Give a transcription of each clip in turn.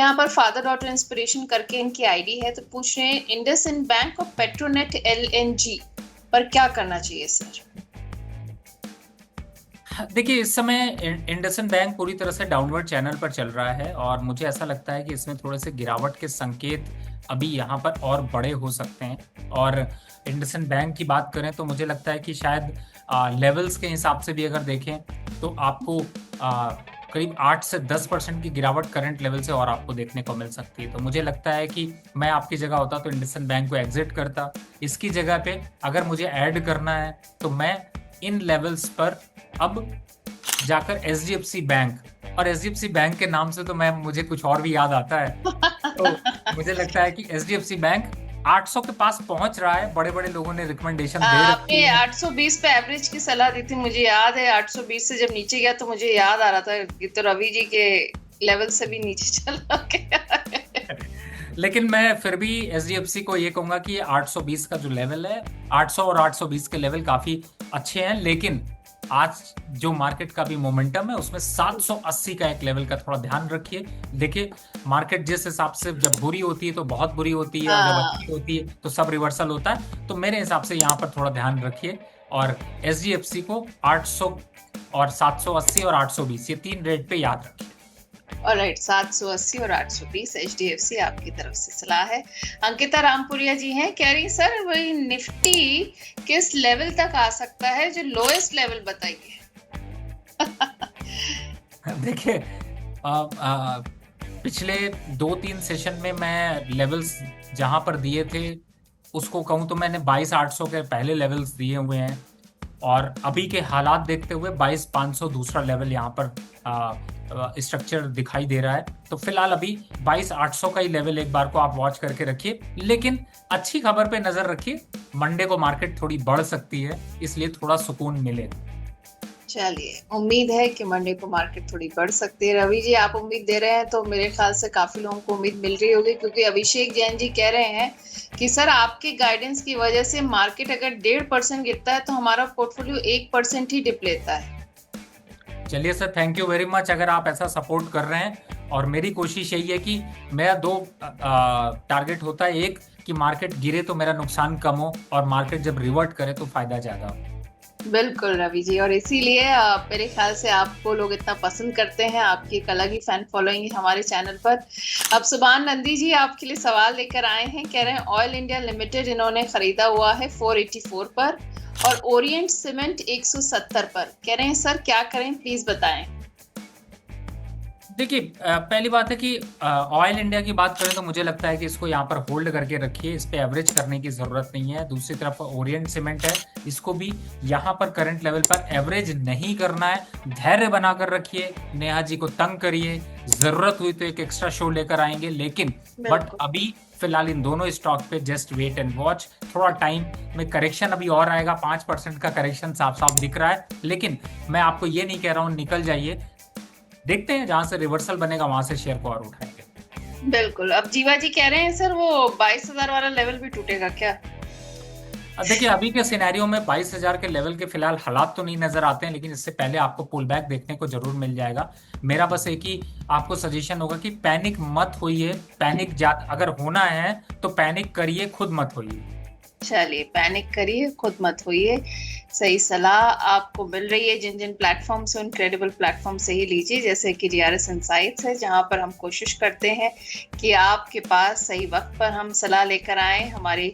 यहाँ पर father daughter inspiration करके इनकी आईडी है, तो पूछ रहे हैं इंडसइंड बैंक और पेट्रोनेट एलएनजी पर क्या करना चाहिए सर? देखिए, इस समय इंडसइंड बैंक पूरी तरह से डाउनवर्ड चैनल पर चल रहा है और मुझे ऐसा लगता है कि इसमें थोड़े से गिरावट के संकेत अभी यहाँ पर और बड़े हो सकते हैं। और इंडसइंड बैंक की बात करें तो मुझे लगता है कि शायद लेवल्स के हिसाब से भी अगर देखें तो आपको करीब 8 से 10% की गिरावट करंट लेवल से और आपको देखने को मिल सकती है। तो मुझे लगता है कि मैं आपकी जगह होता तो इंडसइंड बैंक को एग्जिट करता। इसकी जगह पे अगर मुझे ऐड करना है तो मैं इन लेवल्स पर अब जाकर एचडीएफसी बैंक, और एचडीएफसी बैंक के नाम से तो मुझे कुछ और भी याद आता है। तो मुझे लगता है कि एचडीएफसी बैंक 800 के पास पहुंच रहा है। बड़े बड़े लोगों ने रिकमेंडेशन दे रखी आपने है। 820 पे एवरेज की सलाह दी थी, मुझे याद है। 820 से जब नीचे गया तो मुझे याद आ रहा था कि तो रवि जी के लेवल से भी नीचे चला गया। लेकिन मैं फिर भी एचडीएफसी को ये कहूंगा कि 820 का जो लेवल है, 800 और 820 के लेवल काफी अच्छे हैं। लेकिन आज जो मार्केट का भी मोमेंटम है उसमें 780 का एक लेवल का थोड़ा ध्यान रखिए। देखिए, मार्केट जिस हिसाब से जब बुरी होती है तो बहुत बुरी होती है और जब हाँ, अच्छी होती है तो सब रिवर्सल होता है। तो मेरे हिसाब से यहाँ पर थोड़ा ध्यान रखिए और एचडीएफसी को 800 और 780 और 820 ये 3 रेट पे याद रखिए। ऑलराइट, 780 और 820 एचडीएफसी आपकी तरफ से सलाह है। अंकिता रामपुरिया जी हैं, कह रही सर वही निफ्टी किस लेवल तक आ सकता है, जो लोएस्ट लेवल बताइए। देखिए, पिछले 2-3 सेशन में मैं लेवल्स जहां पर दिए थे उसको कहूं तो मैंने 22,800 के पहले लेवल्स दिए हुए हैं और अभी के हालात देखते हुए 22,500 दूसरा लेवल यहाँ पर स्ट्रक्चर दिखाई दे रहा है। तो फिलहाल अभी 22,800 का ही लेवल एक बार को आप वॉच करके रखिए। लेकिन अच्छी खबर पे नजर रखिए, मंडे को मार्केट थोड़ी बढ़ सकती है, इसलिए थोड़ा सुकून मिले। चलिए, उम्मीद है कि मंडे को मार्केट थोड़ी बढ़ सकती है। रवि जी, आप उम्मीद दे रहे हैं तो मेरे ख्याल से काफी लोगों को उम्मीद मिल रही होगी, क्योंकि अभिषेक जैन जी कह रहे हैं कि सर आपके गाइडेंस की वजह से मार्केट अगर 1.5% गिरता है तो हमारा पोर्टफोलियो 1% ही डिप लेता है। चलिए sir, thank you very much अगर आप ऐसा सपोर्ट कर रहे हैं। और मेरी कोशिश यही है कि मेरा दो टारगेट होता है। एक कि मार्केट गिरे तो मेरा नुकसान कम हो और मार्केट जब रिवर्ट करे तो फायदा ज्यादा हो। बिल्कुल रवि जी, और इसीलिए मेरे ख्याल से आपको लोग इतना पसंद करते हैं। आपकी एक अलग ही फैन फॉलोइंग है हमारे चैनल पर। अब सुभान नंदी जी आपके लिए सवाल लेकर आए हैं, कह रहे हैं ऑयल इंडिया लिमिटेड इन्होंने खरीदा हुआ है 484 पर और ओरिएंट सीमेंट 170 पर। कह रहे हैं सर क्या करें, प्लीज बताएं। देखिए, पहली बात है कि ऑयल इंडिया की बात करें तो मुझे लगता है कि इसको यहाँ पर होल्ड करके रखिए, इस पे एवरेज करने की जरूरत नहीं है। दूसरी तरफ ओरिएंट सीमेंट है, इसको भी यहाँ पर करंट लेवल पर एवरेज नहीं करना है, धैर्य बनाकर रखिए। नेहा जी को तंग करिए, जरूरत हुई तो एक एक्स्ट्रा शो लेकर आएंगे, लेकिन बट अभी फिलहाल इन दोनों स्टॉक पे जस्ट वेट एंड वॉच। थोड़ा टाइम में करेक्शन अभी और आएगा, 5% का करेक्शन साफ साफ दिख रहा है। लेकिन मैं आपको ये नहीं कह रहा हूँ निकल जाइए, देखते हैं जहां से रिवर्सल बनेगा वहां से शेयर को और उठाएंगे। बिल्कुल। अब जीवा जी कह रहे हैं सर वो 22,000 वाला लेवल भी टूटेगा क्या? अब देखिए, अभी के सिनेरियो में 22,000 के लेवल के फिलहाल हालात तो नहीं नजर आते हैं, लेकिन इससे पहले आपको पुल बैक देखने को जरूर मिल जाएगा। मेरा बस एक ही आपको सजेशन होगा कि पैनिक मत होइए। अगर होना है तो पैनिक करिए, खुद मत होइए। चलिए, पैनिक करिए, खुद मत होइए। सही सलाह आपको मिल रही है जिन जिन प्लेटफॉर्म से, उन क्रेडिबल प्लेटफॉर्म से ही लीजिए, जैसे कि डीआरएस इनसाइट्स है, जहां पर हम कोशिश करते हैं कि आपके पास सही वक्त पर हम सलाह लेकर आए। हमारी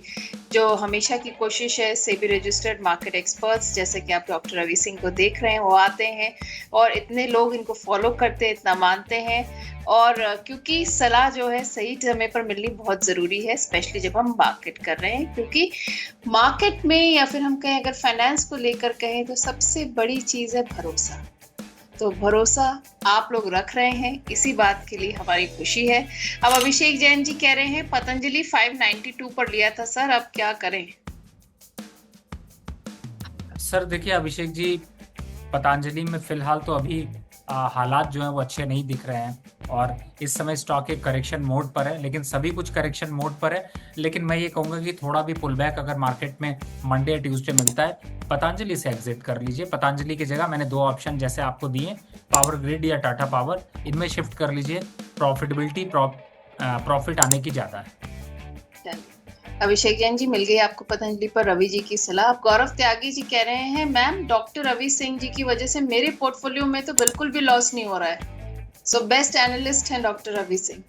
जो हमेशा की कोशिश है, सेबी रजिस्टर्ड मार्केट एक्सपर्ट्स जैसे कि आप डॉक्टर रवि सिंह को देख रहे हैं, वो आते हैं और इतने लोग इनको फॉलो करते हैं, इतना मानते हैं। और क्योंकि सलाह जो है सही समय पर मिलनी बहुत जरूरी है, स्पेशली जब हम मार्केट कर रहे हैं, क्योंकि मार्केट में या फिर हम कहें अगर फाइनेंस को लेकर कहें तो सबसे बड़ी चीज है भरोसा। तो भरोसा आप लोग रख रहे हैं, इसी बात के लिए हमारी खुशी है। अब अभिषेक जैन जी कह रहे हैं पतंजलि 592 पर लिया था सर, अब क्या करें? सर देखिए अभिषेक जी, पतंजलि में फिलहाल तो अभी हालात जो हैं वो अच्छे नहीं दिख रहे हैं और इस समय स्टॉक एक करेक्शन मोड पर है, लेकिन सभी कुछ करेक्शन मोड पर है। लेकिन मैं ये कहूँगा कि थोड़ा भी पुल बैक अगर मार्केट में मंडे या ट्यूसडे मिलता है, पतंजलि से एग्जिट कर लीजिए। पतंजलि की जगह मैंने 2 ऑप्शन जैसे आपको दिए, पावर ग्रिड या टाटा पावर, इनमें शिफ्ट कर लीजिए। प्रॉफिटेबिलिटी प्रॉफिट आने की ज़्यादा है। चलिए, अभिषेक जैन जी, मिल गई आपको पतंजलि पर रवि जी की सलाह। अब गौरव त्यागी जी कह रहे हैं, मैम डॉक्टर रवि सिंह जी की वजह से मेरे पोर्टफोलियो में तो बिल्कुल भी लॉस नहीं हो रहा है। सो बेस्ट एनालिस्ट हैं doctor Ravi Singh.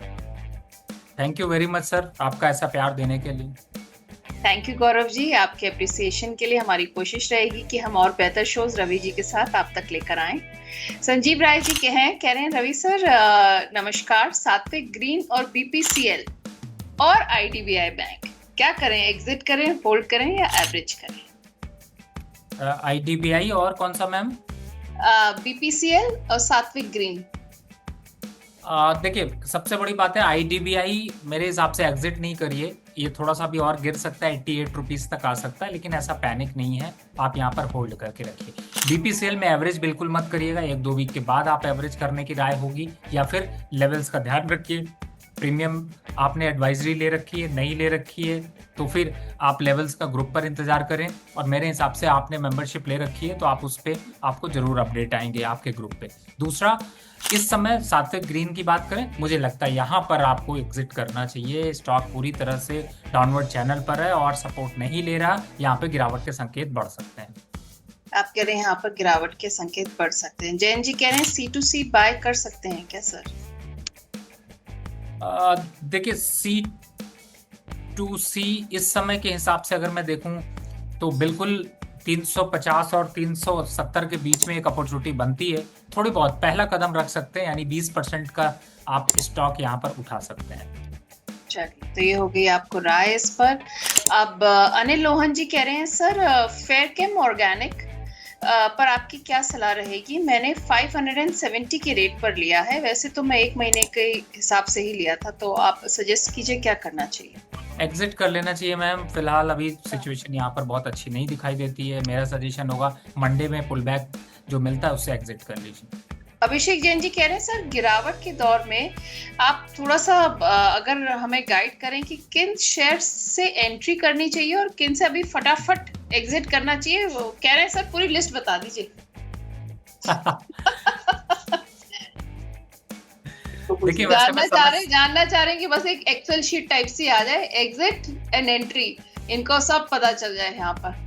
Thank you very much sir, आपका ऐसा प्यार देने के लिए। थैंक यू गौरव जी, आपके अप्रिसिएशन के लिए हमारी कोशिश रहेगी कि हम और बेहतर शोज रवि जी के साथ आप तक लेकर आएं। संजीव राय जी कह रहे हैं, रवि सर नमस्कार, सात्विक ग्रीन और बीपीसीएल और आईडीबीआई बैंक क्या करें, एग्जिट करें, होल्ड करें या एवरेज करें? आईडीबीआई और कौन सा मैम? बीपीसीएल और सात्विक ग्रीन। देखिए, सबसे बड़ी बात है आईडीबीआई मेरे हिसाब से एग्जिट नहीं करिए, ये थोड़ा सा भी और गिर सकता है, 88 रुपीज़ तक आ सकता है, लेकिन ऐसा पैनिक नहीं है, आप यहाँ पर होल्ड करके रखिए। बीपीसीएल में एवरेज बिल्कुल मत करिएगा, 1-2 वीक के बाद आप एवरेज करने की राय होगी, या फिर लेवल्स का ध्यान रखिए। प्रीमियम आपने एडवाइजरी ले रखी है, नहीं ले रखी है, तो फिर आप लेवल्स का ग्रुप पर इंतजार करें, और मेरे हिसाब से आपने मेंबरशिप ले रखी है तो आप उस पर आपको जरूर अपडेट आएंगे आपके ग्रुप पे। दूसरा, इस समय सात्विक ग्रीन की बात करें, मुझे लगता है यहाँ पर आपको एग्जिट करना चाहिए। स्टॉक पूरी तरह से डाउनवर्ड चैनल पर है और सपोर्ट नहीं ले रहा, यहाँ पे गिरावट के संकेत बढ़ सकते हैं। आप कह रहे हैं यहाँ पर गिरावट के संकेत बढ़ सकते हैं। जैन जी कह रहे हैं C2C बाय कर सकते हैं क्या सर? देखिए, C2C इस समय के हिसाब से अगर मैं देखूं तो बिल्कुल 350 और 370 के बीच में एक अपॉर्चुनिटी बनती है। थोड़ी बहुत पहला कदम रख सकते हैं, यानी 20% का आप स्टॉक यहाँ पर उठा सकते हैं। चलिए, तो ये हो गई आपको राय इस पर। अब अनिल लोहन जी कह रहे हैं, सर फेयरकेम ऑर्गेनिक पर आपकी क्या सलाह रहेगी? मैंने 570 के रेट पर लिया है, वैसे तो मैं 1 महीने के हिसाब से ही लिया था, तो आप सजेस्ट कीजिए क्या करना चाहिए? एग्जिट कर लेना चाहिए मैम, फिलहाल अभी सिचुएशन यहाँ पर बहुत अच्छी नहीं दिखाई देती है। मेरा सजेशन होगा मंडे में पुल बैक जो मिलता है उससे एग्जिट कर लीजिए। अभिषेक जैन जी कह रहे हैं, सर गिरावट के दौर में आप थोड़ा सा अगर हमें गाइड करें कि किन शेयर से एंट्री करनी चाहिए और किन से अभी फटाफट एग्जिट करना चाहिए, वो कह रहे हैं सर पूरी लिस्ट बता दीजिए। देखिए, जानना चाह रहे हैं कि बस एक एक्सेल शीट टाइप सी आ जाए, एग्जिट एंड एंट्री, इनको सब पता चल जाए यहाँ पर।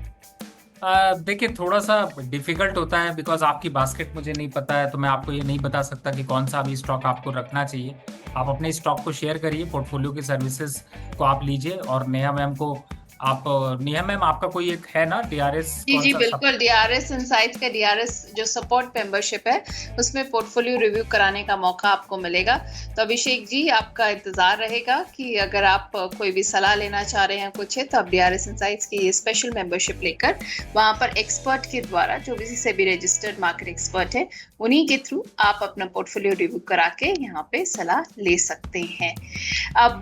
देखिए, थोड़ा सा डिफिकल्ट होता है बिकॉज आपकी बास्केट मुझे नहीं पता है, तो मैं आपको ये नहीं बता सकता कि कौन सा अभी स्टॉक आपको रखना चाहिए। आप अपने स्टॉक को शेयर करिए, पोर्टफोलियो की सर्विसेज को आप लीजिए, और नेहा मैम को आप, नेहा मैम आपका कोई एक है ना डीआरएस? जी बिल्कुल, डीआरएस इनसाइट्स का डीआरएस जो सपोर्ट मेंबरशिप है उसमें पोर्टफोलियो रिव्यू कराने का मौका आपको मिलेगा। तो अभिषेक जी, आपका इंतजार रहेगा कि अगर आप कोई भी सलाह लेना चाह रहे हैं कुछ है, तो आप डीआरएस इनसाइट्स की ये स्पेशल मेंबरशिप लेकर वहां पर एक्सपर्ट के द्वारा, जो भी सेबी रजिस्टर्ड मार्केट एक्सपर्ट है, उन्हीं के थ्रू आप अपना पोर्टफोलियो रिव्यू करा के यहाँ पे सलाह ले सकते हैं। अब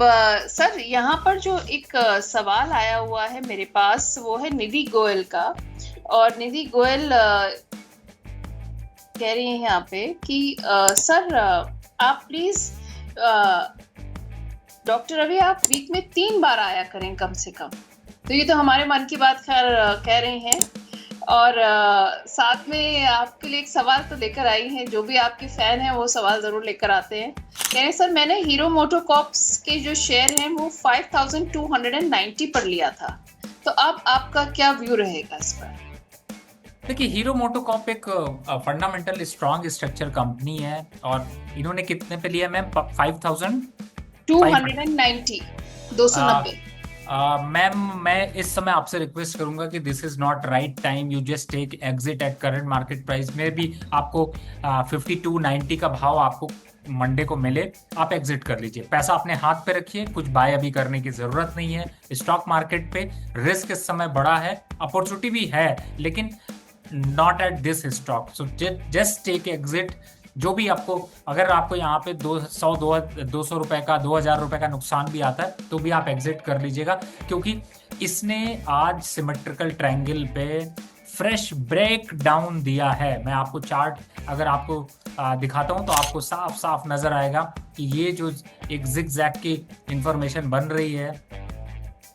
सर, यहाँ पर जो एक सवाल आया हुआ है मेरे पास, वो है निधि गोयल का, और निधि गोयल कह रही है यहाँ पे कि सर आप प्लीज डॉक्टर रवि, आप वीक में 3 बार आया करें कम से कम। तो ये तो हमारे मन की बात खैर कह रहे हैं, और साथ में आपके लिए एक सवाल तो लेकर आई हैं, जो भी आपके फैन हैं वो सवाल जरूर लेकर आते हैं। कह रहे सर, मैंने हीरो मोटोकॉर्प्स के जो शेयर हैं वो 5290 पर लिया था, तो अब आपका क्या व्यू रहेगा इस पर? देखिए, हीरो मोटोकॉर्प एक फंडामेंटल स्ट्रॉन्ग स्ट्रक्चर कंपनी है, और इन्होंने कितने पे लिया मैम? 5290, 290। मैम, मैं इस समय आपसे रिक्वेस्ट करूंगा कि this is not right time, you just take exit at current market price में भी। आपको 5290 का भाव आपको मंडे को मिले, आप एग्जिट कर लीजिए, पैसा अपने हाथ पे रखिए, कुछ बाय अभी करने की जरूरत नहीं है। स्टॉक मार्केट पे रिस्क इस समय बड़ा है, अपॉर्चुनिटी भी है, लेकिन not at this stock, so just take exit. जो भी आपको, अगर आपको यहाँ पे 200 रुपए का, 2000 रुपए का नुकसान भी आता है तो भी आप एग्जिट कर लीजिएगा, क्योंकि इसने आज सिमेट्रिकल ट्रायंगल पे फ्रेश ब्रेक डाउन दिया है। मैं आपको चार्ट अगर आपको दिखाता हूं तो आपको साफ साफ नजर आएगा कि ये जो एक जिगजैग की इंफॉर्मेशन बन रही है,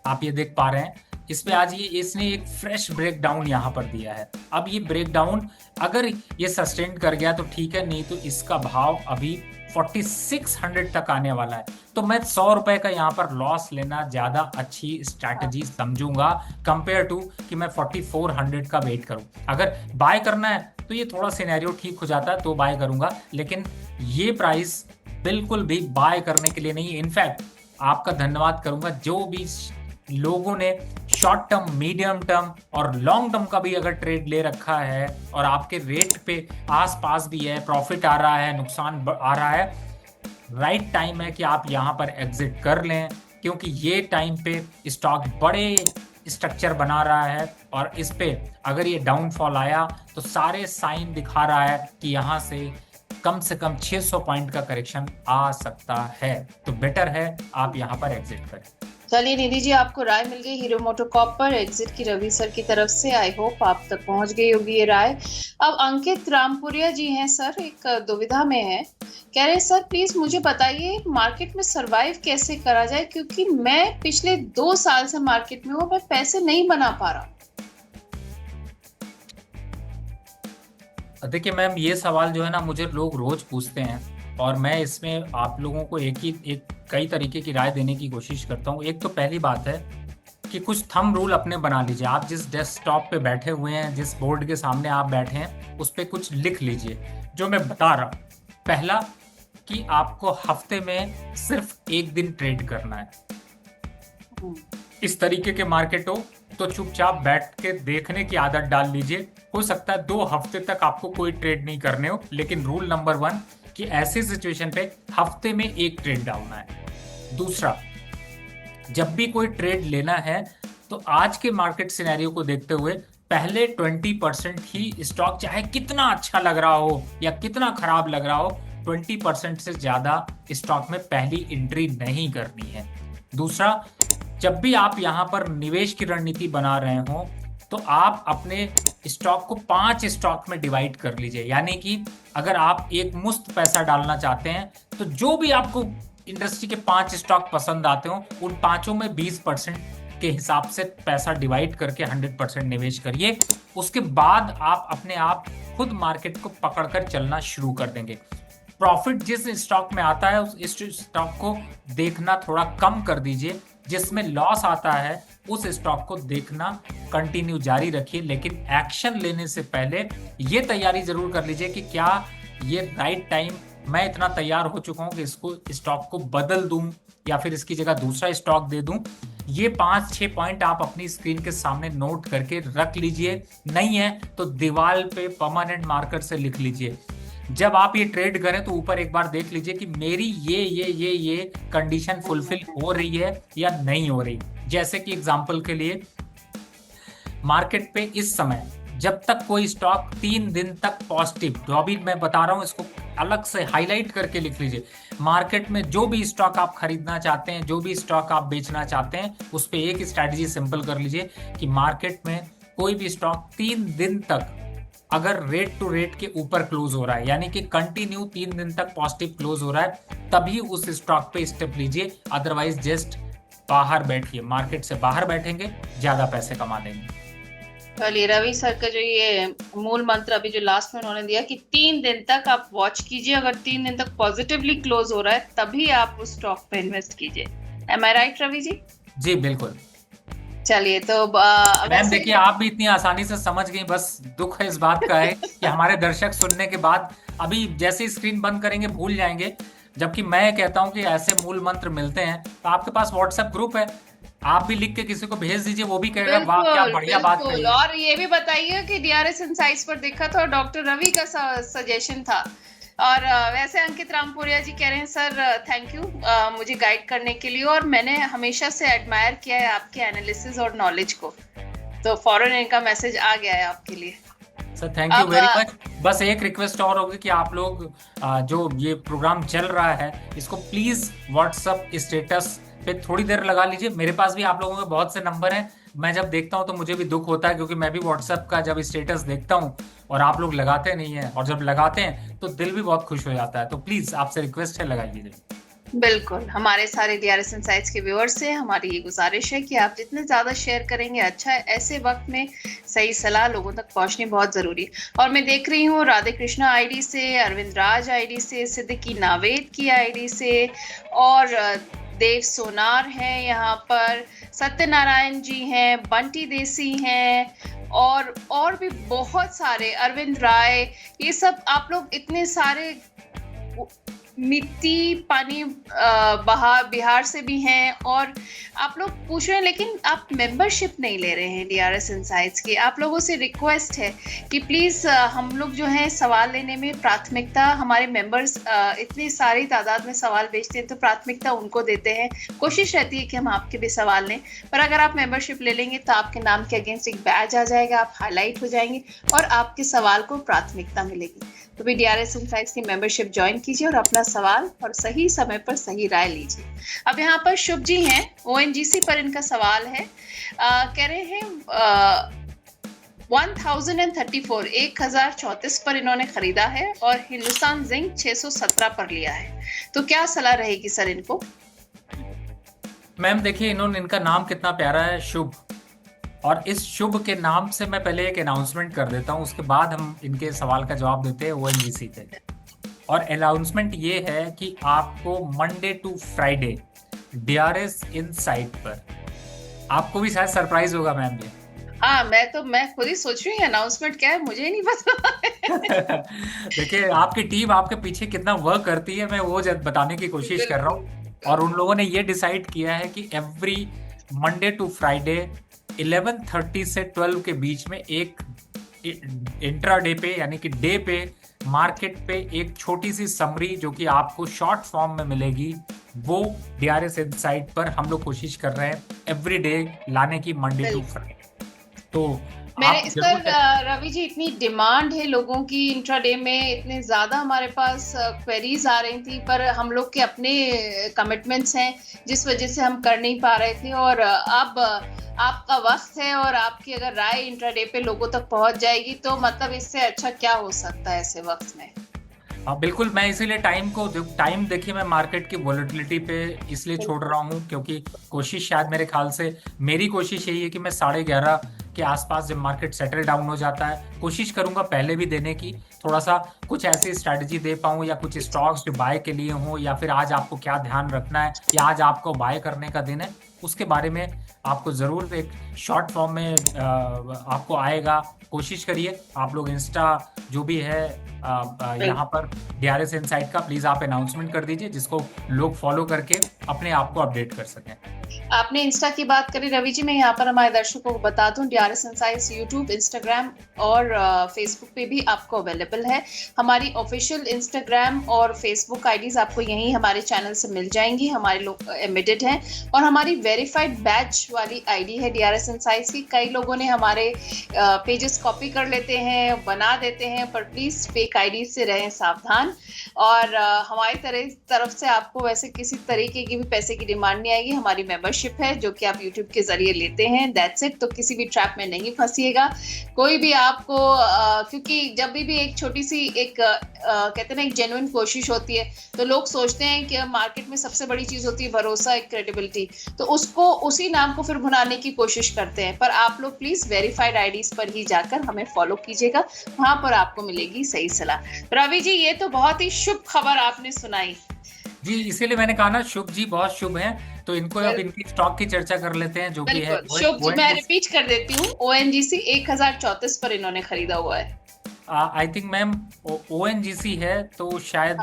आप ये देख पा रहे हैं, इसमें आज इसने एक फ्रेश ब्रेक डाउन यहाँ पर दिया है। अब ये ब्रेक डाउन अगर ये सस्टेन कर गया तो ठीक है, नहीं तो इसका भाव अभी 4600 तक आने वाला है। तो मैं 100 रुपए का यहाँ पर लॉस लेना ज्यादा अच्छी स्ट्रैटेजी समझूंगा कंपेयर टू कि मैं 4400 का वेट करूं। अगर बाय करना है तो ये थोड़ा सिनेरियो ठीक हो जाता है तो बाय करूंगा, लेकिन ये प्राइस बिल्कुल भी बाय करने के लिए नहीं। इनफैक्ट आपका धन्यवाद करूंगा जो भी लोगों ने शॉर्ट टर्म, मीडियम टर्म और लॉन्ग टर्म का भी अगर ट्रेड ले रखा है और आपके रेट पे आसपास भी है, प्रॉफिट आ रहा है, नुकसान आ रहा है, राइट टाइम है कि आप यहाँ पर एग्जिट कर लें, क्योंकि ये टाइम पे स्टॉक बड़े स्ट्रक्चर बना रहा है और इस पे अगर ये डाउनफॉल आया तो सारे साइन दिखा रहा है कि यहाँ से कम 600 पॉइंट का करेक्शन आ सकता है। तो बेटर है आप यहाँ पर एग्जिट करें। चलिए निधि जी, आपको राय मिल गई हीरो मोटोकॉर्प पर एग्जिट की रवि सर की तरफ से। आई होप आप तक पहुंच गई होगी ये राय। अब अंकित रामपुरिया जी हैं सर, एक दुविधा में है। कह रहे हैं सर प्लीज मुझे बताइए मार्केट में सरवाइव कैसे करा जाए, क्योंकि मैं पिछले 2 साल से मार्केट में हूँ, मैं पैसे नहीं बना पा रहा। देखिए मैम, ये सवाल जो है ना मुझे लोग रोज पूछते हैं और मैं इसमें आप लोगों को एक कई तरीके की राय देने की कोशिश करता हूँ। एक तो पहली बात है कि कुछ थंब रूल अपने बना लीजिए। आप जिस डेस्कटॉप पे बैठे हुए हैं, जिस बोर्ड के सामने आप बैठे हैं, उस पर कुछ लिख लीजिए जो मैं बता रहा हूँ। पहला कि आपको हफ्ते में सिर्फ 1 दिन ट्रेड करना है। इस तरीके के मार्केट हो तो चुपचाप बैठ के देखने की आदत डाल लीजिए। हो सकता है 2 हफ्ते तक आपको कोई ट्रेड नहीं करने हो, लेकिन रूल नंबर 1 कि ऐसी सिचुएशन पे हफ्ते में 1 ट्रेड डालना है। दूसरा, जब भी कोई ट्रेड लेना है तो आज के मार्केट सिनेरियो को देखते हुए पहले 20% ही स्टॉक, चाहे कितना अच्छा लग रहा हो या कितना खराब लग रहा हो, 20% से ज्यादा स्टॉक में पहली एंट्री नहीं करनी है। दूसरा, जब भी आप यहां पर निवेश की रणनीति बना रहे हो तो आप अपने स्टॉक को 5 स्टॉक में डिवाइड कर लीजिए। यानी कि अगर आप एक मुश्त पैसा डालना चाहते हैं तो जो भी आपको इंडस्ट्री के 5 स्टॉक पसंद आते हो उन पांचों में 20% के हिसाब से पैसा डिवाइड करके 100% निवेश करिए। उसके बाद आप अपने आप खुद मार्केट को पकड़कर चलना शुरू कर देंगे। प्रॉफिट जिस स्टॉक में आता है उस स्टॉक को देखना थोड़ा कम कर दीजिए। जिसमें लॉस आता है उस स्टॉक को देखना कंटिन्यू जारी रखिए, लेकिन एक्शन लेने से पहले ये तैयारी जरूर कर लीजिए कि क्या ये राइट टाइम, मैं इतना तैयार हो चुका हूं कि इसको स्टॉक को बदल दूं या फिर इसकी जगह दूसरा स्टॉक दे दूं। ये 5-6 पॉइंट आप अपनी स्क्रीन के सामने नोट करके रख लीजिए। नहीं है तो दीवार पे परमानेंट मार्कर से लिख लीजिए। जब आप ये ट्रेड करें तो ऊपर एक बार देख लीजिए कि मेरी ये कंडीशन फुलफिल हो रही है या नहीं हो रही। जैसे कि एग्जांपल के लिए मार्केट पे इस समय जब तक कोई स्टॉक 3 दिन तक पॉजिटिव, जो अभी मैं बता रहा हूं इसको अलग से हाईलाइट करके लिख लीजिए। मार्केट में जो भी स्टॉक आप खरीदना चाहते हैं, जो भी स्टॉक आप बेचना चाहते हैं, उस पर एक स्ट्रैटेजी सिंपल कर लीजिए कि मार्केट में कोई भी स्टॉक 3 दिन तक अगर रेट टू रेट के ऊपर क्लोज हो रहा है, यानी कि कंटिन्यू 3 दिन तक पॉजिटिव क्लोज हो रहा है, तभी उस स्टॉक पे स्टेप लीजिए। अदरवाइज जस्ट बाहर बैठिए, मार्केट से बाहर बैठेंगे ज्यादा पैसे कमा लेंगे। चलिए रवि सर का जो ये मूल मंत्र अभी जो लास्ट में उन्होंने दिया कि 3 दिन तक आप वॉच कीजिए, अगर 3 दिन तक पॉजिटिवली क्लोज हो रहा है तभी आप उस स्टॉक पे इन्वेस्ट कीजिए। एम आई राइट रवि जी? जी बिल्कुल। चलिए तो मैम देखिए, आप भी इतनी आसानी से समझ गई, बस दुख है इस बात का है कि हमारे दर्शक सुनने के बाद अभी जैसे स्क्रीन बंद करेंगे भूल जाएंगे। जबकि मैं कहता हूं कि ऐसे मूल मंत्र मिलते हैं तो आपके पास व्हाट्सएप ग्रुप है, आप भी लिख के किसी को भेज दीजिए, वो भी कहेगा वाह क्या बढ़िया बात कही। और ये भी बताइए कि डीआरएस इनसाइट्स पर देखा था और डॉक्टर रवि का सजेशन था। और वैसे अंकित रामपुरिया जी कह रहे हैं सर थैंक यू मुझे गाइड करने के लिए, और मैंने हमेशा से एडमायर किया है आपके एनालिसिस और नॉलेज को, तो फौरन इनका मैसेज आ गया है आपके लिए। Sir thank you very much. बस एक रिक्वेस्ट और होगी कि आप लोग जो ये प्रोग्राम चल रहा है इसको प्लीज व्हाट्सएप स्टेटस पे थोड़ी देर लगा लीजिए। मेरे पास भी आप लोगों के बहुत से नंबर हैं, मैं जब देखता हूं तो मुझे भी दुख होता है, क्योंकि मैं भी व्हाट्सएप का जब स्टेटस देखता हूं और आप लोग लगाते नहीं हैं, और जब लगाते हैं तो दिल भी बहुत खुश हो जाता है। तो प्लीज आपसे रिक्वेस्ट है, लगाइए। बिल्कुल, हमारे सारे डीआरएस इनसाइट्स के व्यूअर्स से हमारी ये गुजारिश है कि आप जितने ज्यादा शेयर करेंगे अच्छा है। ऐसे वक्त में सही सलाह लोगों तक पहुंचनी बहुत जरूरी है। और मैं देख रही हूँ राधे कृष्णा आईडी से, अरविंद राज आईडी से, सिद्दीकी नावेद की आईडी से, और देव सोनार है यहाँ पर, सत्यनारायण जी हैं, बंटी देसी हैं, और भी बहुत सारे, अरविंद राय, ये सब आप लोग इतने सारे, मिट्टी पानी बिहार से भी हैं, और आप लोग पूछ रहे हैं लेकिन आप मेंबरशिप नहीं ले रहे हैं डीआरएस इनसाइट्स की। आप लोगों से रिक्वेस्ट है कि प्लीज हम लोग जो है सवाल लेने में प्राथमिकता, हमारे मेंबर्स इतनी सारी तादाद में सवाल भेजते हैं तो प्राथमिकता उनको देते हैं। कोशिश रहती है कि हम आपके भी सवाल लें, पर अगर आप मेंबरशिप ले लेंगे तो आपके नाम के अगेंस्ट एक बैज आ जाएगा, आप हाईलाइट हो जाएंगे और आपके सवाल को प्राथमिकता मिलेगी। तो भी डीआरएस इनसाइट्स की मेंबरशिप ज्वाइन कीजिए और अपना सवाल और सही समय पर सही राय लीजिए। अब यहाँ पर शुभ जी हैं, ओएनजीसी पर इनका सवाल है। कह रहे हैं 1034 पर इन्होंने खरीदा है और हिंदुस्तान जिंक 617 पर लिया है, तो क्या सलाह रहेगी सर इनको? मैम देखिए, इनका नाम कितना प्यारा है, शुभ, और इस शुभ के नाम से मैं पहले एक अनाउंसमेंट कर देता हूँ, उसके बाद हम इनके सवाल का जवाब देते हैं ओएनजीसी पे। और अनाउंसमेंट ये है कि आपको Monday to Friday DRS insight पर, आपको भी शायद सरप्राइज होगा मैम ये। हाँ, मैं खुद ही सोच रही हूँ अनाउंसमेंट क्या है, मुझे ही नहीं पता। देखिए आपकी टीम आपके पीछे कितना वर्क करती है, मैं वो बताने की कोशिश कर रहा हूँ। और उन लोगों ने ये डिसाइड किया है कि एवरी मंडे टू फ्राइडे 11:30 से 12 के बीच में एक इंट्राडे पे, यानी कि डे पे, मार्केट पे एक छोटी सी समरी जो कि आपको शॉर्ट फॉर्म में मिलेगी, वो डीआरएस इनसाइट पर हम लोग कोशिश कर रहे हैं एवरी डे लाने की, मंडे टू फ्राइडे। तो मैंने इस पर रवि जी, इतनी डिमांड है लोगों की इंट्राडे में, इतने ज्यादा हमारे पास क्वेरीज आ रही थी, पर हम लोग के अपने कमिटमेंट्स हैं जिस वजह से हम कर नहीं पा रहे थे। और अब आपका वक्त है और आपकी अगर राय इंट्राडे पे लोगों तक पहुंच जाएगी तो मतलब इससे अच्छा क्या हो सकता है ऐसे वक्त में। बिल्कुल, मैं इसीलिए टाइम देखिए, मैं मार्केट की वॉलेटिलिटी पे इसलिए छोड़ रहा हूँ क्योंकि कोशिश, शायद मेरे ख्याल से मेरी कोशिश यही है कि मैं 11:30 के आसपास जब मार्केट सेटल डाउन हो जाता है, कोशिश करूंगा पहले भी देने की, थोड़ा सा कुछ ऐसी स्ट्रैटेजी दे पाऊं, या कुछ स्टॉक्स जो बाय के लिए हो, या फिर आज आपको क्या ध्यान रखना है, या आज आपको बाय करने का दिन है, उसके बारे में आपको ज़रूर एक शॉर्ट फॉर्म में आपको आएगा। कोशिश करिए आप लोग, इंस्टा जो भी है यहाँ पर डीआरएस इनसाइट का, प्लीज़ आप अनाउंसमेंट कर दीजिए जिसको लोग फॉलो करके अपने आप को अपडेट कर सकें। आपने इंस्टा की बात करी रवि जी, मैं यहाँ पर हमारे दर्शकों को बता दूं, डीआरएस इनसाइट्स यूट्यूब, इंस्टाग्राम और फेसबुक पे भी आपको अवेलेबल है। हमारी ऑफिशियल इंस्टाग्राम और फेसबुक आईडीज आपको यहीं हमारे चैनल से मिल जाएंगी, हमारे लोग एमिटेड हैं। और हमारी वेरीफाइड बैच वाली आईडी है डीआरएस इनसाइट्स की। कई लोगों ने हमारे पेजेस कॉपी कर लेते हैं, बना देते हैं, पर प्लीज फेक आईडी से रहें सावधान। और हमारी तरफ से आपको वैसे किसी तरीके की भी पैसे की डिमांड नहीं आएगी। हमारी मेंबरशिप है जो कि आप यूट्यूब के जरिए लेते हैं, दैट्स इट। तो किसी भी ट्रैप में नहीं फंसिएगा। कोई भी आपको क्योंकि जब भी एक छोटी सी कहते हैं ना, एक जेन्युइन कोशिश होती है, तो लोग सोचते हैं कि मार्केट में सबसे बड़ी चीज होती है भरोसा, एक क्रेडिबिलिटी, तो उसको उसी नाम को फिर भुनाने की कोशिश करते हैं। पर आप लोग प्लीज वेरीफाइड आईडीज पर ही जाकर हमें फॉलो कीजिएगा, वहां पर आपको मिलेगी सही सलाह। रवि जी, ये तो बहुत ही शुभ खबर आपने सुनाई जी, इसीलिए मैंने कहा ना, शुभ जी बहुत शुभ हैं। तो इनको अब इनकी स्टॉक की चर्चा कर लेते हैं जो कि है शुभ जी। मैं रिपीट कर देती हूँ, ओएनजीसी 1034 पर इन्होंने खरीदा हुआ है। आई थिंक मैम ओएनजीसी है, तो शायद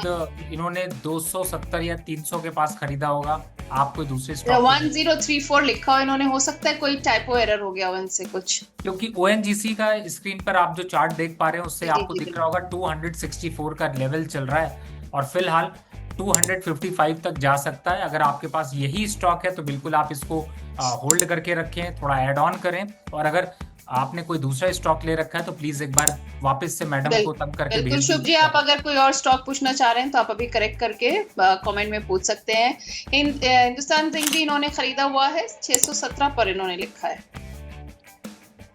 इन्होंने 270 या 300 के पास खरीदा होगा। आप कोई दूसरे स्टॉक 1034 लिखा हो इन्होंने, हो सकता है कोई टाइपो एरर हो गया उनसे कुछ, क्योंकि ओएनजीसी का स्क्रीन पर आप जो चार्ट देख पा रहे हैं उससे आपको दिख रहा होगा 264 का लेवल चल रहा है और फिलहाल 255 तक जा सकता है। अगर आपके पास यही स्टॉक है तो बिल्कुल आप इसको होल्ड करके रखें, थोड़ा ऐड ऑन करें। और अगर आपने कोई दूसरा स्टॉक ले रखा है तो प्लीज एक बार वापस से मैडम को तंग करके भेज दीजिए। शुभ जी, आप अगर कोई और स्टॉक पूछना चाह रहे हैं तो आप अभी करेक्ट करके कमेंट में पूछ सकते हैं। हिंदुस्तान जिंक भी इन्होंने खरीदा हुआ है, 617 पर इन्होंने लिखा है।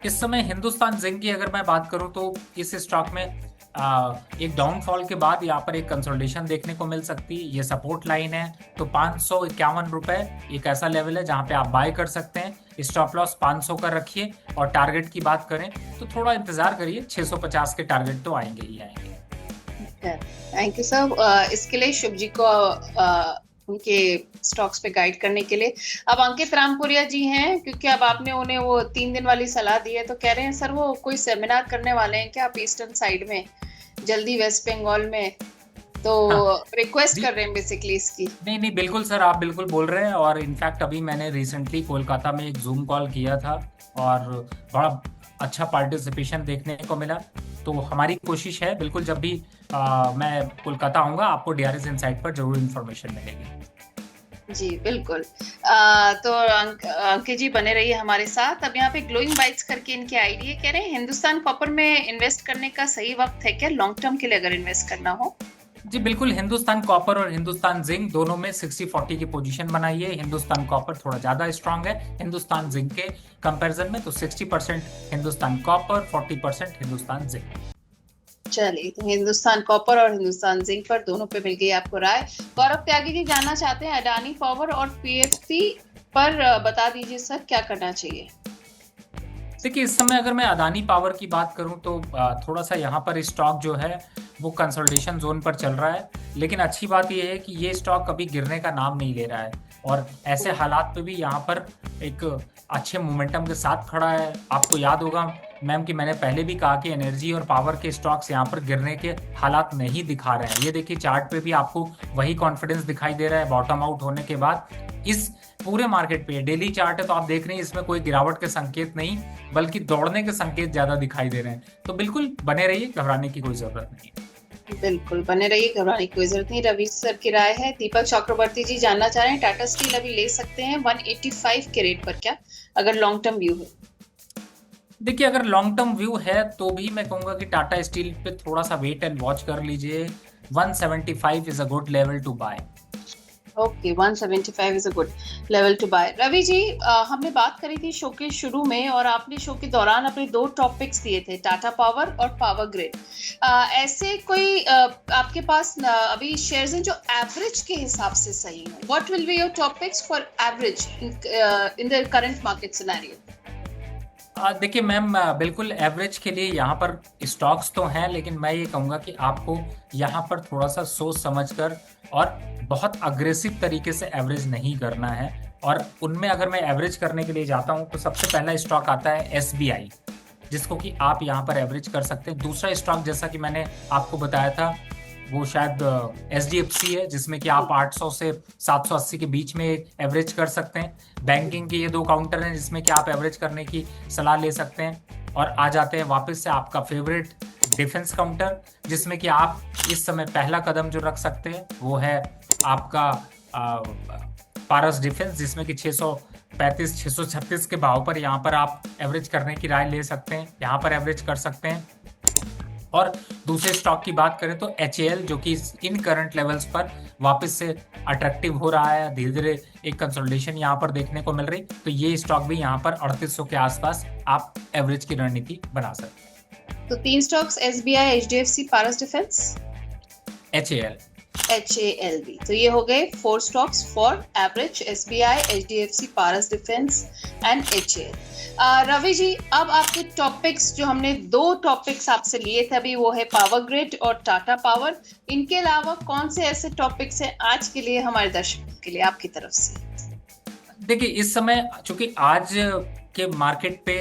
इस समय हिंदुस्तान जिंक की अगर मैं बात करूं तो इस स्टॉक में एक डाउनफॉल के बाद यहाँ पर एक कंसोलिडेशन देखने को मिल सकती है। ये सपोर्ट लाइन है, तो 551 रुपए एक ऐसा लेवल है जहां पे आप बाय कर सकते हैं। स्टॉप लॉस 500 का रखिए, और टारगेट की बात करें तो थोड़ा इंतजार करिए, 650 के टारगेट तो आएंगे ही आएंगे। थैंक यू सर, इसके लिए शुभ जी को उनके स्टॉक्स पे गाइड करने के लिए। अब अंकित रामपुरिया जी हैं, क्योंकि अब आपने उन्हें वो 3 दिन वाली सलाह दी है, तो कह रहे हैं सर वो कोई सेमिनार करने वाले हैं क्या आप ईस्टर्न साइड में जल्दी वेस्ट बंगाल में, तो रिक्वेस्ट जी कर रहे हैं बेसिकली इसकी। नहीं नहीं, बिल्कुल सर, आप बिल्कुल बोल रहे हैं। और इनफैक्ट अभी मैंने रिसेंटली कोलकाता में एक जूम कॉल किया था और बड़ा अच्छा पार्टिसिपेशन देखने को मिला। तो हमारी कोशिश है बिल्कुल, जब भी मैं कोलकाता आऊँगा आपको डीआरएस इनसाइट पर जरूर इन्फॉर्मेशन मिलेगी। जी बिल्कुल। तो अंकित जी बने रहिए हमारे साथ। अब यहाँ पे ग्लोइंग बाइट्स करके इनके आइडिया कह रहे हैं, हिंदुस्तान कॉपर में इन्वेस्ट करने का सही वक्त है क्या लॉन्ग टर्म के लिए अगर इन्वेस्ट करना हो? जी बिल्कुल, हिंदुस्तान कॉपर और हिंदुस्तान जिंक दोनों में 60-40 की पोजीशन बनाइए। हिंदुस्तान कॉपर थोड़ा ज्यादा स्ट्रांग है हिंदुस्तान जिंक के कंपैरिजन में, तो 60% हिंदुस्तान कॉपर, 40% हिंदुस्तान जिंक। चलिए, तो हिंदुस्तान कॉपर और हिंदुस्तान जिंक पर दोनों पे मिल गई आपको राय। गौरव त्यागी जी जानना चाहते हैं अडानी पावर और पीएफसी पर, बता दीजिए सर क्या करना चाहिए। देखिए, इस समय अगर मैं अदानी पावर की बात करूं तो थोड़ा सा यहाँ पर स्टॉक जो है वो कंसोलिडेशन जोन पर चल रहा है, लेकिन अच्छी बात यह है कि ये स्टॉक कभी गिरने का नाम नहीं ले रहा है, और ऐसे हालात पे भी यहाँ पर एक अच्छे मोमेंटम के साथ खड़ा है। आपको याद होगा मैम कि मैंने पहले भी कहा कि एनर्जी और पावर के स्टॉक्स यहाँ पर गिरने के हालात नहीं दिखा रहे हैं। ये देखिए, चार्ट पे भी आपको वही कॉन्फिडेंस दिखाई दे रहा है बॉटम आउट होने के बाद। इस पूरे मार्केट पे डेली चार्ट है तो आप देख रहे हैं इसमें कोई गिरावट के संकेत नहीं, बल्कि दौड़ने के संकेत ज्यादा दिखाई दे रहे हैं। तो बिल्कुल बने रहिए, घबराने की कोई जरूरत नहीं। बिल्कुल बने रहिए, घबराने की कोई जरूरत नहीं। रवि सर की राय है। दीपक चक्रवर्ती जी जानना चाह रहे हैं टाटा स्टील अभी ले सकते हैं 185 के रेट पर क्या, अगर लॉन्ग टर्म व्यू है? देखिए, अगर लॉन्ग टर्म व्यू है तो भी मैं कहूंगा कि टाटा स्टील पे थोड़ा सा वेट एंड वॉच कर लीजिए। 175 is a good level to buy. Okay, 175 is a good level to buy. Ravi ji, हमने बात करी थी शो के शुरू में और आपने शो के दौरान अपने 2 टॉपिक्स दिए थे, टाटा पावर और पावर ग्रिड। ऐसे कोई आपके पास अभी शेयर्स हैं जो एवरेज के हिसाब से सही हैं? What will be your topics for average in the current market scenario? देखिए मैम, बिल्कुल एवरेज के लिए यहाँ पर स्टॉक्स तो हैं, लेकिन मैं ये कहूँगा कि आपको यहाँ पर थोड़ा सा सोच समझकर और बहुत अग्रेसिव तरीके से एवरेज नहीं करना है। और उनमें अगर मैं एवरेज करने के लिए जाता हूँ तो सबसे पहला स्टॉक आता है एसबीआई, जिसको कि आप यहाँ पर एवरेज कर सकते हैं। दूसरा स्टॉक जैसा कि मैंने आपको बताया था वो शायद एचडीएफसी है, जिसमें कि आप 800 से 780 के बीच में एवरेज कर सकते हैं। बैंकिंग के ये 2 काउंटर हैं जिसमें कि आप एवरेज करने की सलाह ले सकते हैं। और आ जाते हैं वापस से आपका फेवरेट डिफेंस काउंटर, जिसमें कि आप इस समय पहला कदम जो रख सकते हैं वो है आपका पारस डिफेंस, जिसमें कि 635 636 के भाव पर यहाँ पर आप एवरेज करने की राय ले सकते हैं, यहाँ पर एवरेज कर सकते हैं। और दूसरे स्टॉक की बात करें तो HAL, जो कि इन करंट लेवल्स पर वापस से अट्रैक्टिव हो रहा है, धीरे धीरे एक कंसोलिडेशन यहाँ पर देखने को मिल रही, तो ये स्टॉक भी यहाँ पर 3800 के आसपास आप एवरेज की रणनीति बना सकते हैं। तो 3 stocks SBI, HDFC, Paras defence, HAL। HALB। तो ये हो गए 4 stocks for average, SBI, HDFC, Paras defence and HAL। Ravi ji, अब आपके टॉपिक्स जो हमने 2 टॉपिक्स आपसे लिए थे अभी, वो है पावर ग्रिड और टाटा पावर। इनके अलावा कौन से ऐसे टॉपिक्स हैं आज के लिए हमारे दर्शकों के लिए आपकी तरफ से? देखिए, इस समय चूंकि आज के मार्केट पे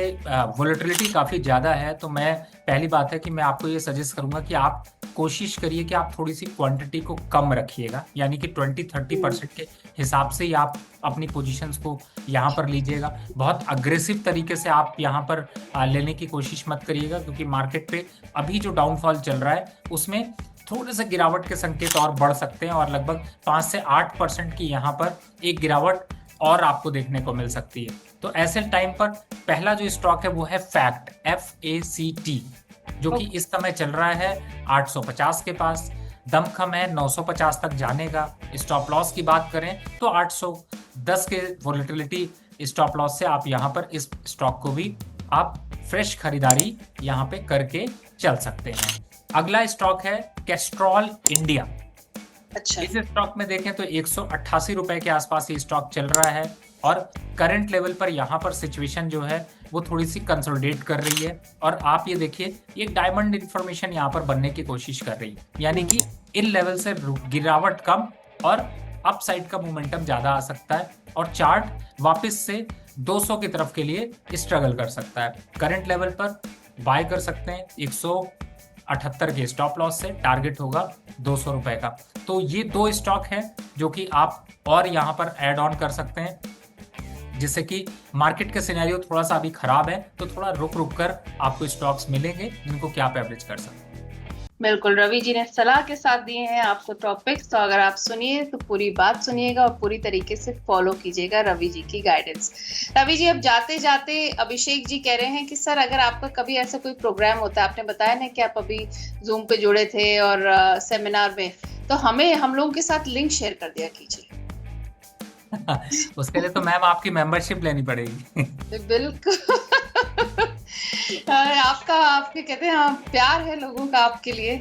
वोलेटिलिटी काफ़ी ज़्यादा है, तो मैं पहली बात है कि मैं आपको ये सजेस्ट करूंगा कि आप कोशिश करिए कि आप थोड़ी सी क्वांटिटी को कम रखिएगा, यानी कि 20-30% के हिसाब से ही आप अपनी पोजीशंस को यहाँ पर लीजिएगा। बहुत अग्रेसिव तरीके से आप यहाँ पर लेने की कोशिश मत करिएगा, क्योंकि मार्केट पे अभी जो डाउनफॉल चल रहा है उसमें थोड़े से गिरावट के संकेत और बढ़ सकते हैं, और लगभग 5 से 8% की यहाँ पर एक गिरावट और आपको देखने को मिल सकती है। तो ऐसे टाइम पर पहला जो स्टॉक है वो है फैक्ट, FACT, जो कि इस समय चल रहा है 850 के पास। दमखम है 950 तक जाने का। स्टॉप लॉस की बात करें तो 810 के वोलेटिलिटी स्टॉप लॉस से आप यहाँ पर इस स्टॉक को भी आप फ्रेश खरीदारी यहाँ पे करके चल सकते हैं। अगला स्टॉक है कैस्ट्रॉल इंडिया। अच्छा। इस स्टॉक में देखें तो 188 रुपए के आसपास ये स्टॉक चल रहा है। और करंट लेवल पर यहाँ पर सिचुएशन जो है वो थोड़ी सी कंसोलिडेट कर रही है, और आप ये देखिए ये डायमंड इन्फॉर्मेशन यहाँ पर बनने की कोशिश कर रही है, यानी कि इन लेवल से गिरावट कम और अपसाइड का मोमेंटम ज्यादा आ सकता है, और चार्ट वापस से 200 की तरफ के लिए स्ट्रगल कर सकता है। करंट लेवल पर बाय कर सकते हैं 178 के स्टॉप लॉस से, टारगेट होगा 200 रुपए का। तो ये 2 स्टॉक हैं जो कि आप और यहाँ पर ऐड ऑन कर सकते हैं, जिससे कि मार्केट का सिनेरियो थोड़ा सा अभी खराब है, तो थोड़ा रुक रुक कर आपको स्टॉक्स मिलेंगे जिनको कि आप एवरेज कर सकते हैं। बिल्कुल, रवि जी ने सलाह के साथ दिए हैं आपको टॉपिक्स, तो अगर आप सुनिए तो पूरी बात सुनिएगा और पूरी तरीके से फॉलो कीजिएगा रवि जी की गाइडेंस। रवि जी, अब जाते जाते अभिषेक जी कह रहे हैं कि सर अगर आपका कभी ऐसा कोई प्रोग्राम होता है, आपने बताया ना कि आप अभी जूम पे जुड़े थे और सेमिनार में, तो हमें हम लोगों के साथ लिंक शेयर कर दिया कीजिए। उसके लिए तो मैम आपकी मेंबरशिप लेनी पड़ेगी। बिल्कुल। आपके कहते हैं हाँ, प्यार है लोगों का आपके लिए,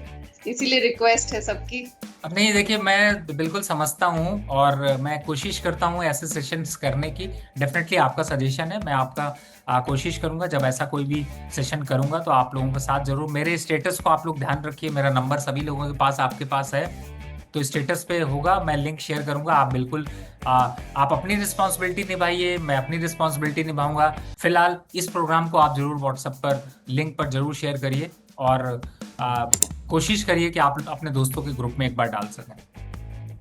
इसीलिए रिक्वेस्ट है सबकी। अब नहीं, देखिए मैं बिल्कुल समझता हूँ और मैं कोशिश करता हूँ ऐसे सेशंस करने की। डेफिनेटली आपका सजेशन है, मैं आपका कोशिश करूंगा जब ऐसा कोई भी सेशन करूंगा तो आप लोगों के साथ जरूर। मेरे स्टेटस को आप लोग ध्यान रखिए, मेरा नंबर सभी लोगों के पास आपके पास है, तो स्टेटस पे होगा, मैं लिंक शेयर करूंगा। आप बिल्कुल आप अपनी रिस्पॉन्सिबिलिटी निभाइए, मैं अपनी रिस्पॉन्सिबिलिटी निभाऊंगा। फिलहाल इस प्रोग्राम को आप जरूर व्हाट्सएप पर लिंक पर जरूर शेयर करिए और कोशिश करिए कि आप अपने दोस्तों के ग्रुप में एक बार डाल सकें।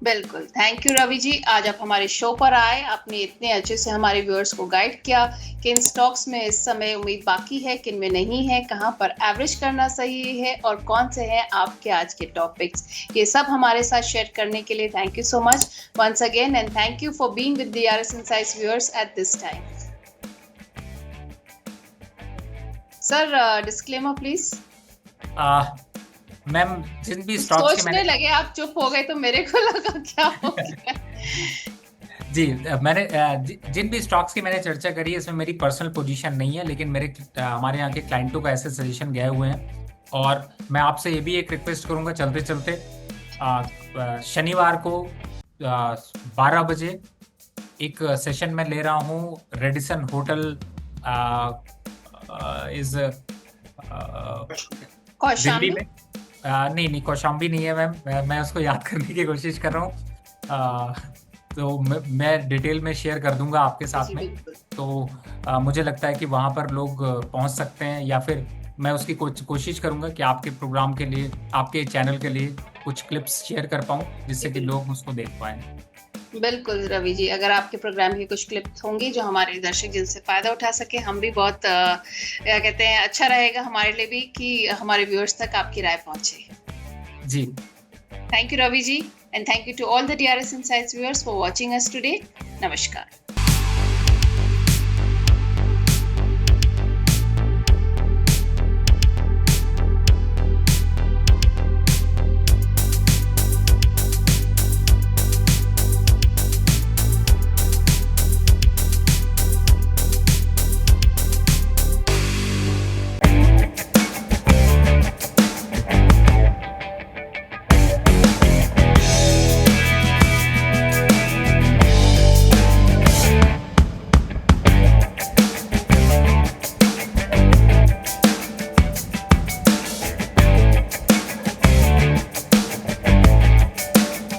बिल्कुल, थैंक यू रवि जी, आज आप हमारे शो पर आए, आपने इतने अच्छे से हमारे व्यूअर्स को गाइड किया कि इन स्टॉक्स में इस समय उम्मीद बाकी है, किन में नहीं है, कहां पर एवरेज करना सही है और कौन से हैं आपके आज के टॉपिक्स। ये सब हमारे साथ शेयर करने के लिए thank you so much once again, and thank you for being with DRS Insights viewers at this time. Sir, disclaimer please. Ma'am, जिन भी स्टॉक्स के सोचने लगे आप, चुप हो गए तो मेरे को लगा क्या हो गया। जी, मैंने जिन भी स्टॉक्स की मैंने चर्चा करी है इसमें मेरी पर्सनल पोजीशन नहीं है, लेकिन मेरे हमारे यहाँ के क्लाइंटों का ऐसे सजेशन गए हुए हैं। और मैं आपसे ये भी एक रिक्वेस्ट करूंगा, चलते चलते शनिवार को 12 बजे एक सेशन में ले रहा हूँ रेडिसन होटल इज दिल्ली में। नहीं, कौशाम्बी नहीं है मैम, मैं उसको याद करने की कोशिश कर रहा हूँ, तो मैं डिटेल में शेयर कर दूंगा आपके साथ में। तो मुझे लगता है कि वहाँ पर लोग पहुँच सकते हैं, या फिर मैं उसकी कोशिश करूंगा कि आपके प्रोग्राम के लिए, आपके चैनल के लिए कुछ क्लिप्स शेयर कर पाऊँ, जिससे कि लोग उसको देख पाएँ। बिल्कुल रवि जी, अगर आपके प्रोग्राम की कुछ क्लिप्स होंगी जो हमारे दर्शक जिनसे फायदा उठा सके, हम भी बहुत क्या कहते हैं, अच्छा रहेगा हमारे लिए भी कि हमारे व्यूअर्स तक आपकी राय पहुंचे। जी, thank you Ravi ji, and thank you to all the DRS Insights viewers for watching us today. नमस्कार।